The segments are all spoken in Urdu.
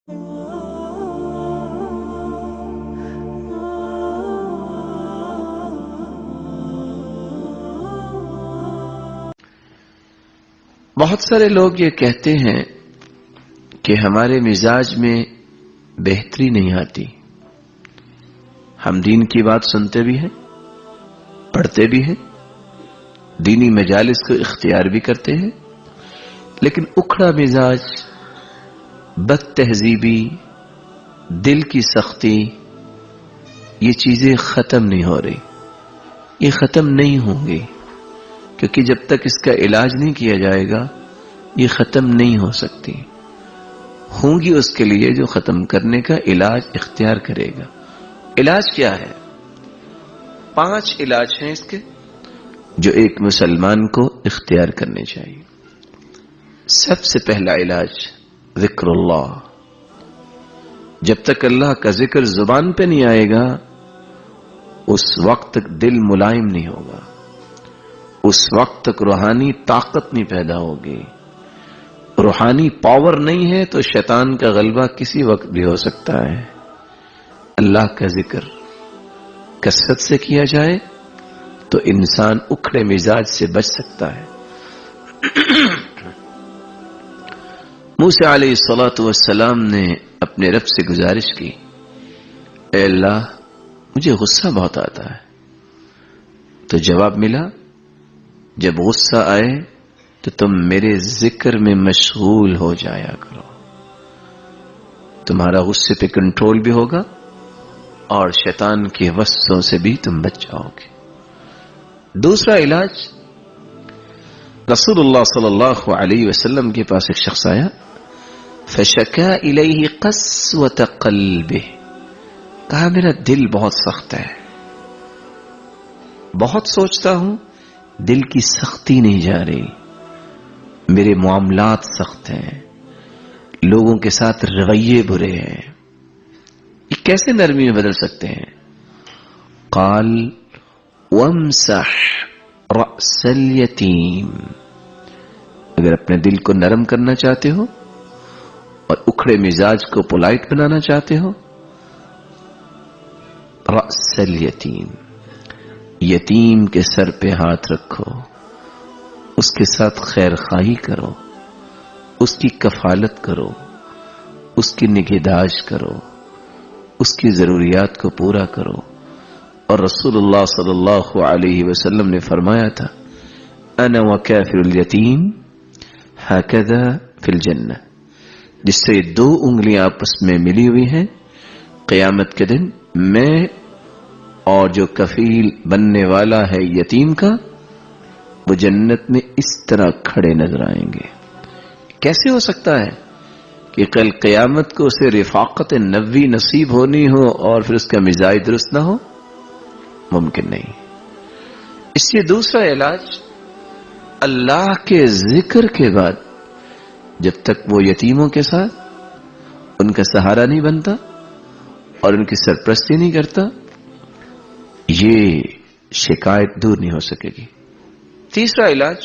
بہت سارے لوگ یہ کہتے ہیں کہ ہمارے مزاج میں بہتری نہیں آتی. ہم دین کی بات سنتے بھی ہیں، پڑھتے بھی ہیں، دینی مجالس کو اختیار بھی کرتے ہیں، لیکن اکھڑا مزاج، بد تہذیبی، دل کی سختی، یہ چیزیں ختم نہیں ہو رہی. یہ ختم نہیں ہوں گی، کیونکہ جب تک اس کا علاج نہیں کیا جائے گا یہ ختم نہیں ہو سکتی. ہوں گی اس کے لیے جو ختم کرنے کا علاج اختیار کرے گا. علاج کیا ہے؟ 5 علاج ہیں اس کے جو ایک مسلمان کو اختیار کرنے چاہیے. سب سے پہلا علاج ذکر اللہ. جب تک اللہ کا ذکر زبان پہ نہیں آئے گا اس وقت تک دل ملائم نہیں ہوگا، اس وقت تک روحانی طاقت نہیں پیدا ہوگی. روحانی پاور نہیں ہے تو شیطان کا غلبہ کسی وقت بھی ہو سکتا ہے. اللہ کا ذکر کثرت سے کیا جائے تو انسان اکھڑے مزاج سے بچ سکتا ہے. موسیٰ علیہ الصلوۃ والسلام نے اپنے رب سے گزارش کی، اے اللہ مجھے غصہ بہت آتا ہے. تو جواب ملا، جب غصہ آئے تو تم میرے ذکر میں مشغول ہو جایا کرو، تمہارا غصے پہ کنٹرول بھی ہوگا اور شیطان کے وسوسوں سے بھی تم بچ جاؤ گے. دوسرا علاج، رسول اللہ صلی اللہ علیہ وسلم کے پاس ایک شخص آیا، فشکا الیہ قسوۃ قلبہ، کہا میرا دل بہت سخت ہے، بہت سوچتا ہوں، دل کی سختی نہیں جا رہی، میرے معاملات سخت ہیں، لوگوں کے ساتھ رویے برے ہیں. یہ کیسے نرمی میں بدل سکتے ہیں؟ قال وامسح رأس الیتیم. اگر اپنے دل کو نرم کرنا چاہتے ہو اور اکھڑے مزاج کو پولائٹ بنانا چاہتے ہو، رأس الیتیم، یتیم کے سر پہ ہاتھ رکھو، اس کے ساتھ خیر خواہی کرو، اس کی کفالت کرو، اس کی نگہداشت کرو، اس کی ضروریات کو پورا کرو. اور رسول اللہ صلی اللہ علیہ وسلم نے فرمایا تھا، انا وکافر الیتیم ہکذا فی الجنہ. جس سے 2 انگلیاں آپس میں ملی ہوئی ہیں، قیامت کے دن میں اور جو کفیل بننے والا ہے یتیم کا، وہ جنت میں اس طرح کھڑے نظر آئیں گے. کیسے ہو سکتا ہے کہ کل قیامت کو اسے رفاقت نبوی نصیب ہونی ہو اور پھر اس کا مزاج درست نہ ہو؟ ممکن نہیں. اس لیے دوسرا علاج، اللہ کے ذکر کے بعد جب تک وہ یتیموں کے ساتھ ان کا سہارا نہیں بنتا اور ان کی سرپرستی نہیں کرتا، یہ شکایت دور نہیں ہو سکے گی. تیسرا علاج،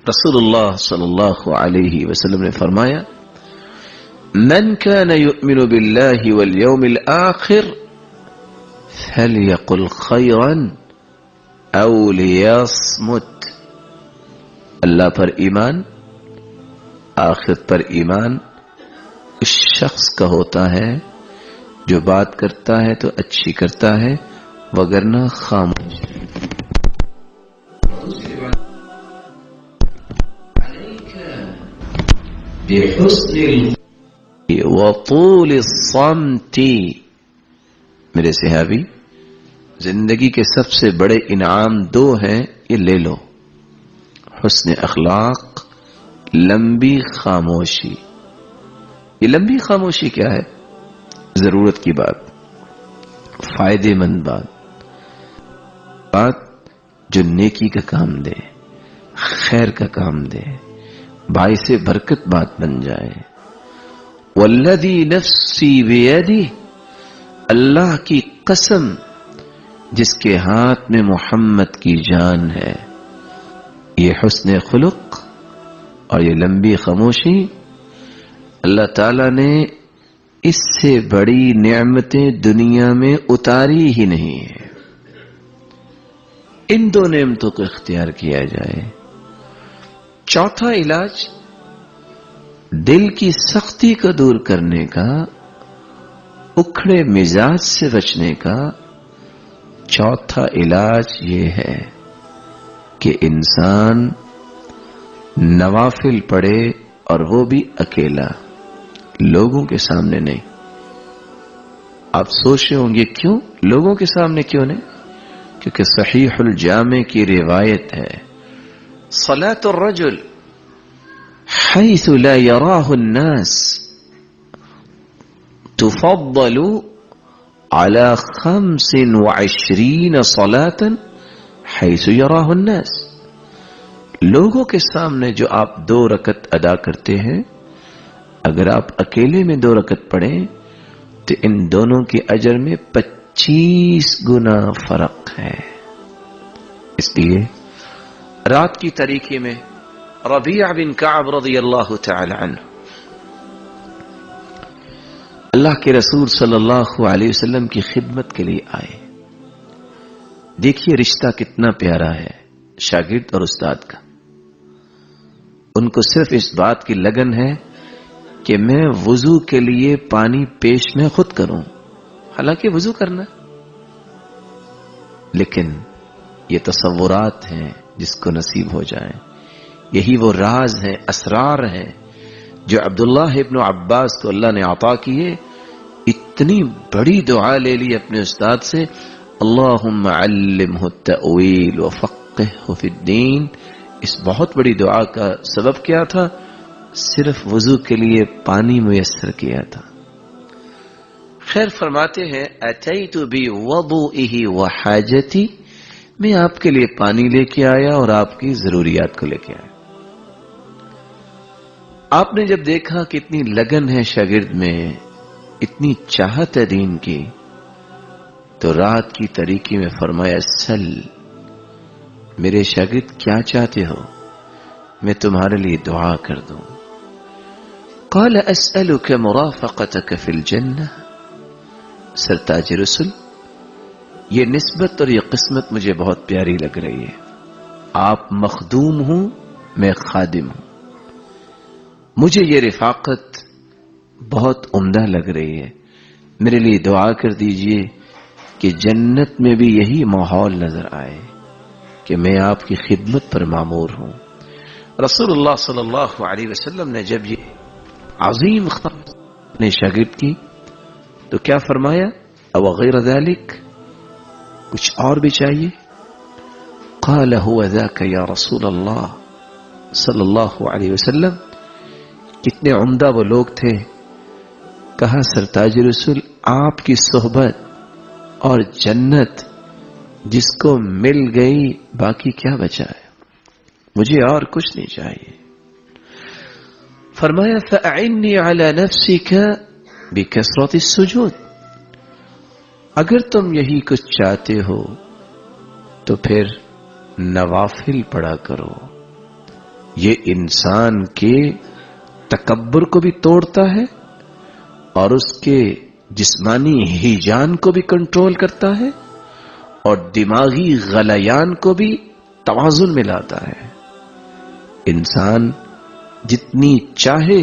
رسول اللہ صلی اللہ علیہ وسلم نے فرمایا، من كان يؤمن بالله واليوم الآخر فليقل خيرا او ليصمت. اللہ پر ایمان، آخرت پر ایمان اس شخص کا ہوتا ہے جو بات کرتا ہے تو اچھی کرتا ہے، وگرنہ خاموش. بحسن وطول الصمت. میرے صحابی، زندگی کے سب سے بڑے انعام 2 ہیں، یہ لے لو، حسن اخلاق، لمبی خاموشی. یہ لمبی خاموشی کیا ہے؟ ضرورت کی بات، فائدے مند بات جو نیکی کا کام دے، خیر کا کام دے، باعث برکت بات بن جائے. والذی نفسی بیدی، اللہ کی قسم جس کے ہاتھ میں محمد کی جان ہے. یہ حسن خلق اور یہ لمبی خاموشی اللہ تعالیٰ نے اس سے بڑی نعمتیں دنیا میں اتاری ہی نہیں ہے. ان دو نعمتوں کو اختیار کیا جائے. چوتھا علاج دل کی سختی کو دور کرنے کا، اکھڑے مزاج سے بچنے کا چوتھا علاج یہ ہے کہ انسان نوافل پڑھے، اور وہ بھی اکیلا، لوگوں کے سامنے نہیں. آپ سوچ رہے ہوں گے کیوں لوگوں کے سامنے کیوں نہیں؟ کیونکہ صحیح الجامع کی روایت ہے، صلاة الرجل حيث لا يراه الناس تفضل على 25 صلاة حيث يراه الناس. لوگوں کے سامنے جو آپ 2 رکعت ادا کرتے ہیں، اگر آپ اکیلے میں 2 رکعت پڑھیں تو ان دونوں کے اجر میں 25 گنا فرق ہے. اس لیے رات کی تاریکی میں ربیع بن کعب رضی اللہ تعالی عنہ اللہ کے رسول صلی اللہ علیہ وسلم کی خدمت کے لیے آئے. دیکھیے رشتہ کتنا پیارا ہے شاگرد اور استاد کا. ان کو صرف اس بات کی لگن ہے کہ میں وضو کے لیے پانی پیش میں خود کروں، حالانکہ وضو کرنا، لیکن یہ تصورات ہیں جس کو نصیب ہو جائیں. یہی وہ راز ہیں، اسرار ہیں جو عبداللہ ابن عباس کو اللہ نے عطا کیے. اتنی بڑی دعا لے لی اپنے استاد سے، اللہم علمہ التأویل وفقہہ فی الدین. اس بہت بڑی دعا کا سبب کیا تھا؟ صرف وضو کے لیے پانی میسر کیا تھا. خیر فرماتے ہیں اتیت بوضوئہ وحاجتی، میں آپ کے لیے پانی لے کے آیا اور آپ کی ضروریات کو لے کے آیا. آپ نے جب دیکھا کہ اتنی لگن ہے شاگرد میں، اتنی چاہت ہے دین کی، تو رات کی تاریکی میں فرمایا سل، میرے شاگرد کیا چاہتے ہو، میں تمہارے لیے دعا کر دوں. قال اسألك مرافقتك في الجنة. سرتاج رسول، یہ نسبت اور یہ قسمت مجھے بہت پیاری لگ رہی ہے. آپ مخدوم ہوں، میں خادم ہوں. مجھے یہ رفاقت بہت عمدہ لگ رہی ہے. میرے لیے دعا کر دیجئے کہ جنت میں بھی یہی ماحول نظر آئے کہ میں آپ کی خدمت پر مامور ہوں. رسول اللہ صلی اللہ علیہ وسلم نے جب یہ عظیم خدمت اپنے شاگرد کی تو کیا فرمایا؟ او غیر ذلك، کچھ اور بھی چاہیے؟ قال هو ذاك یا رسول اللہ صلی اللہ علیہ وسلم. کتنے عمدہ وہ لوگ تھے. کہا سرتاج رسول، آپ کی صحبت اور جنت جس کو مل گئی باقی کیا بچا ہے، مجھے اور کچھ نہیں چاہیے. فرمایا فأعنی علی نفسک بکثرت السجود. اگر تم یہی کچھ چاہتے ہو تو پھر نوافل پڑھا کرو. یہ انسان کے تکبر کو بھی توڑتا ہے اور اس کے جسمانی ہیجان کو بھی کنٹرول کرتا ہے اور دماغی غلیان کو بھی توازن میں لاتا ہے. انسان جتنی چاہے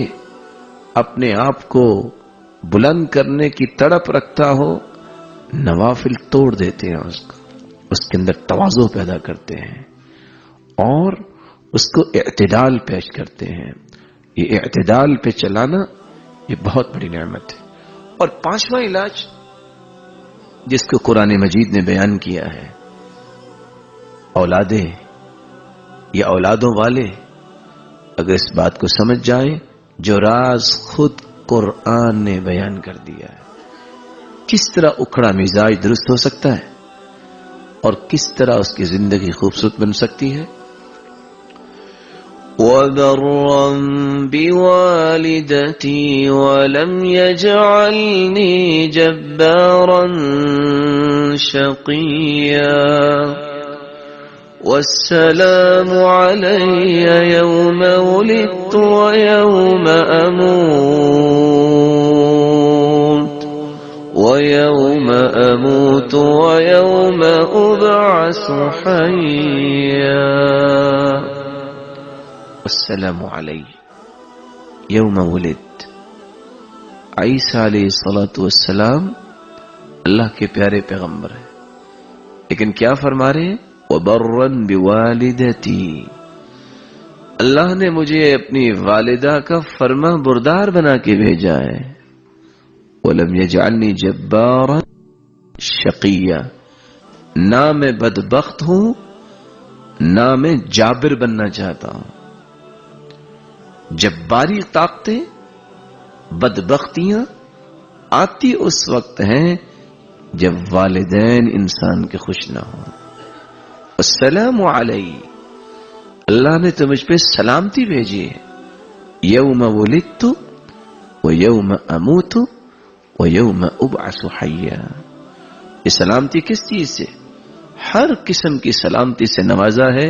اپنے آپ کو بلند کرنے کی تڑپ رکھتا ہو، نوافل توڑ دیتے ہیں اس کے اندر توازن پیدا کرتے ہیں اور اس کو اعتدال پیش کرتے ہیں. یہ اعتدال پہ چلانا یہ بہت بڑی نعمت ہے. اور 5واں علاج جس کو قرآن مجید نے بیان کیا ہے، اولادیں یا اولادوں والے اگر اس بات کو سمجھ جائیں جو راز خود قرآن نے بیان کر دیا ہے، کس طرح اکھڑا مزاج درست ہو سکتا ہے اور کس طرح اس کی زندگی خوبصورت بن سکتی ہے. وَبَرًّا بِوَالِدَتِي وَلَمْ يَجْعَلْنِي جَبَّارًا شَقِيًّا والسلام علي يوم ولدت ويوم أموت ويوم أبعث حيا. والسلام علي يوم ولد. عیسیٰ علیہ الصلوۃ والسلام اللہ کے پیارے پیغمبر ہیں، لیکن کیا فرما رہے ہیں؟ وَبَرًّا بِوَالِدَتِي، اللہ نے مجھے اپنی والدہ کا فرما بردار بنا کے بھیجا ہے. وَلَمْ يَجْعَلْنِي جَبَّارًا شَقِيًّا، نہ میں بدبخت ہوں نہ میں جابر بننا چاہتا ہوں. جباری طاقتیں، بدبختیاں آتی اس وقت ہیں جب والدین انسان کے خوش نہ ہوں. السلام علی، اللہ نے تو مجھ پہ سلامتی بھیجی ہے. یوم ولدت و یوم اموت و یوم ابعث حیا. یہ سلامتی کس چیز سے؟ ہر قسم کی سلامتی سے نوازا ہے،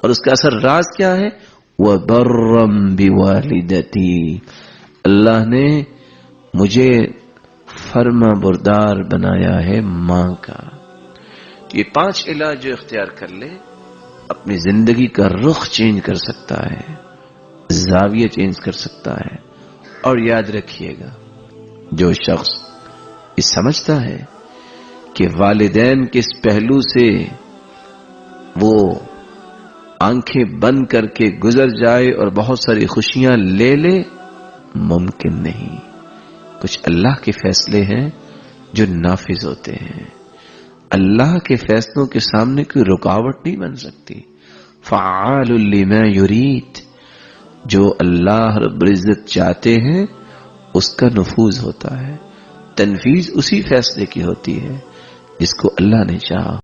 اور اس کا اثر راز کیا ہے؟ وَبَرًّا بِوَالِدَتِي، اللہ نے مجھے فرما بردار بنایا ہے ماں کا. یہ 5 علاج جو اختیار کر لے اپنی زندگی کا رخ چینج کر سکتا ہے، زاویہ چینج کر سکتا ہے. اور یاد رکھیے گا، جو شخص یہ سمجھتا ہے کہ والدین کے اس پہلو سے وہ آنکھیں بند کر کے گزر جائے اور بہت ساری خوشیاں لے لے، ممکن نہیں. کچھ اللہ کے فیصلے ہیں جو نافذ ہوتے ہیں. اللہ کے فیصلوں کے سامنے کوئی رکاوٹ نہیں بن سکتی. فعال لما یرید، جو اللہ رب العزت چاہتے ہیں اس کا نفوذ ہوتا ہے، تنفیذ اسی فیصلے کی ہوتی ہے جس کو اللہ نے چاہا.